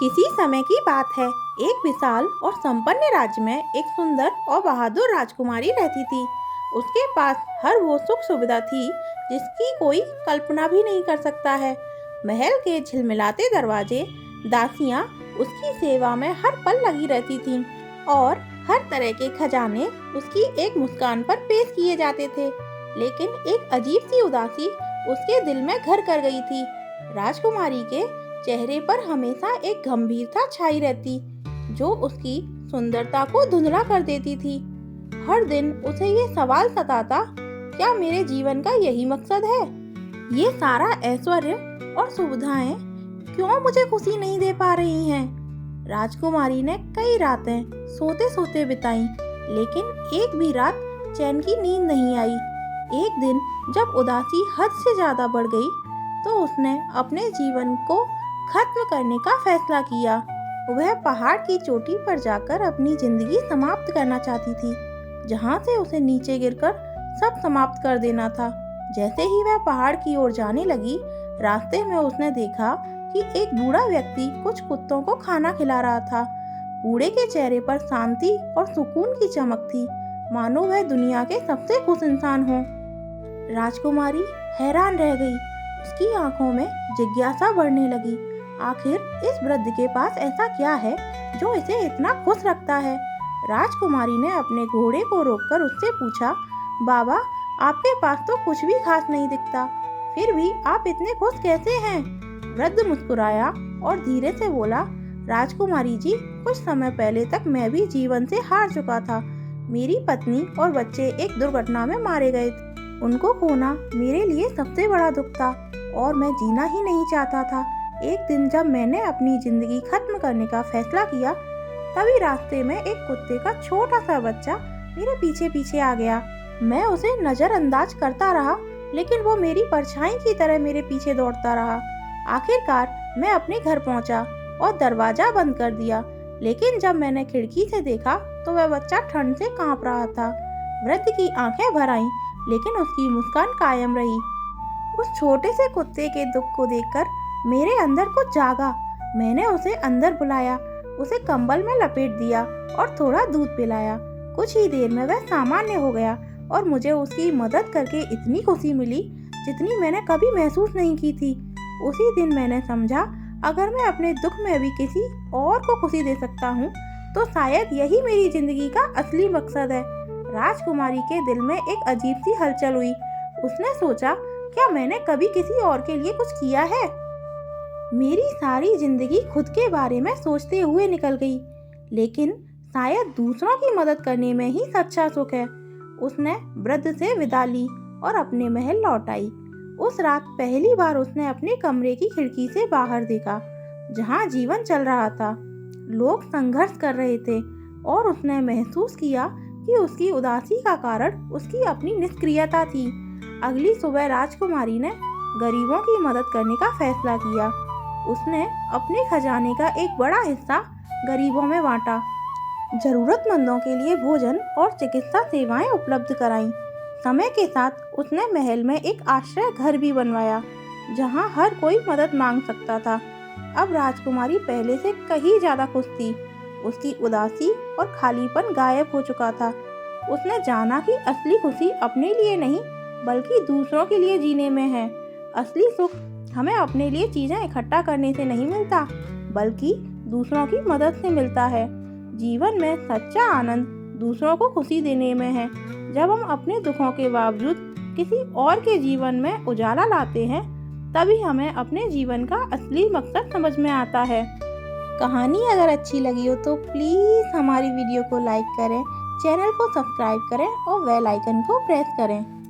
किसी समय की बात है। एक विशाल और संपन्न राज्य में एक सुंदर और बहादुर राजकुमारी रहती थी। उसके पास हर वो सुख सुविधा थी जिसकी कोई कल्पना भी नहीं कर सकता है। महल के झिलमिलाते दरवाजे, दासियां उसकी सेवा में हर पल लगी रहती थीं और हर तरह के खजाने उसकी एक मुस्कान पर पेश किए जाते थे। लेकिन एक अजीब सी उदासी उसके दिल में घर कर गई थी। राजकुमारी के चेहरे पर हमेशा एक गंभीरता छाई रहती, जो उसकी सुंदरता को धुंधला कर देती थी। हर दिन उसे ये सवाल सताता, क्या मेरे जीवन का यही मकसद है? ये सारा ऐश्वर्य और सुविधाएं क्यों मुझे खुशी नहीं दे पा रही हैं? राजकुमारी ने कई रातें सोते सोते बिताई, लेकिन एक भी रात चैन की नींद नहीं आई। एक दिन जब उदासी हद से ज्यादा बढ़ गई, तो उसने अपने जीवन को खत्म करने का फैसला किया। वह पहाड़ की चोटी पर जाकर अपनी जिंदगी समाप्त करना चाहती थी, जहां से उसे नीचे गिरकर सब समाप्त कर देना था। जैसे ही वह पहाड़ की ओर जाने लगी, रास्ते में उसने देखा कि एक बूढ़ा व्यक्ति कुछ कुत्तों को खाना खिला रहा था। बूढ़े के चेहरे पर शांति और सुकून की चमक थी, मानो वह दुनिया के सबसे खुश इंसान हो। राजकुमारी हैरान रह गई। उसकी आंखों में जिज्ञासा बढ़ने लगी। आखिर इस वृद्ध के पास ऐसा क्या है जो इसे इतना खुश रखता है? राजकुमारी ने अपने घोड़े को रोककर उससे पूछा, बाबा, आपके पास तो कुछ भी खास नहीं दिखता, फिर भी आप इतने खुश कैसे हैं? वृद्ध मुस्कुराया और धीरे से बोला, राजकुमारी जी, कुछ समय पहले तक मैं भी जीवन से हार चुका था। मेरी पत्नी और बच्चे एक दुर्घटना में मारे गए थे। उनको खोना मेरे लिए सबसे बड़ा दुख था और मैं जीना ही नहीं चाहता था। एक दिन जब मैंने अपनी जिंदगी खत्म करने का फैसला किया, तभी रास्ते में एक कुत्ते का छोटा सा बच्चा मेरे पीछे पीछे आ गया। मैं उसे नजरअंदाज करता रहा, लेकिन वो मेरी परछाई की तरह मेरे पीछे दौड़ता रहा। आखिरकार मैं अपने घर पहुंचा और दरवाजा बंद कर दिया, लेकिन जब मैंने खिड़की से देखा तो वह बच्चा ठंड से कांप रहा था। वृद्ध की आंखें भर आईं, लेकिन उसकी मुस्कान कायम रही। उस छोटे से कुत्ते के दुख को देखकर मेरे अंदर कुछ जागा। मैंने उसे अंदर बुलाया, उसे कंबल में लपेट दिया और थोड़ा दूध पिलाया। कुछ ही देर में वह सामान्य हो गया और मुझे उसकी मदद करके इतनी खुशी मिली जितनी मैंने कभी महसूस नहीं की थी। उसी दिन मैंने समझा, अगर मैं अपने दुख में भी किसी और को खुशी दे सकता हूँ, तो शायद यही मेरी जिंदगी का असली मकसद है। राजकुमारी के दिल में एक अजीब सी हलचल हुई। उसने सोचा, क्या मैंने कभी किसी और के लिए कुछ किया है? मेरी सारी जिंदगी खुद के बारे में सोचते हुए निकल गई, लेकिन शायद दूसरों की मदद करने में ही सच्चा सुख है। उसने वृद्ध से विदा ली और अपने महल लौट आई। उस रात पहली बार उसने अपने कमरे की खिड़की से बाहर देखा, जहां जीवन चल रहा था। लोग संघर्ष कर रहे थे और उसने महसूस किया कि उसकी उदासी का कारण उसकी अपनी निष्क्रियता थी। अगली सुबह राजकुमारी ने गरीबों की मदद करने का फैसला किया। उसने अपने खजाने का एक बड़ा हिस्सा गरीबों में बांटा, जरूरतमंदों के लिए भोजन और चिकित्सा सेवाएं उपलब्ध कराईं। समय के साथ उसने महल में एक आश्रय घर भी बनवाया, जहां हर कोई मदद मांग सकता था। अब राजकुमारी पहले से कहीं ज्यादा खुश थी। उसकी उदासी और खालीपन गायब हो चुका था। उसने जाना कि असली खुशी अपने लिए नहीं, बल्कि दूसरों के लिए जीने में है। असली सुख हमें अपने लिए चीजें इकट्ठा करने से नहीं मिलता, बल्कि दूसरों की मदद से मिलता है। जीवन में सच्चा आनंद दूसरों को खुशी देने में है। जब हम अपने दुखों के बावजूद किसी और के जीवन में उजाला लाते हैं, तभी हमें अपने जीवन का असली मकसद समझ में आता है। कहानी अगर अच्छी लगी हो तो प्लीज़ हमारी वीडियो को लाइक करें, चैनल को सब्सक्राइब करें और बेल आइकन को प्रेस करें।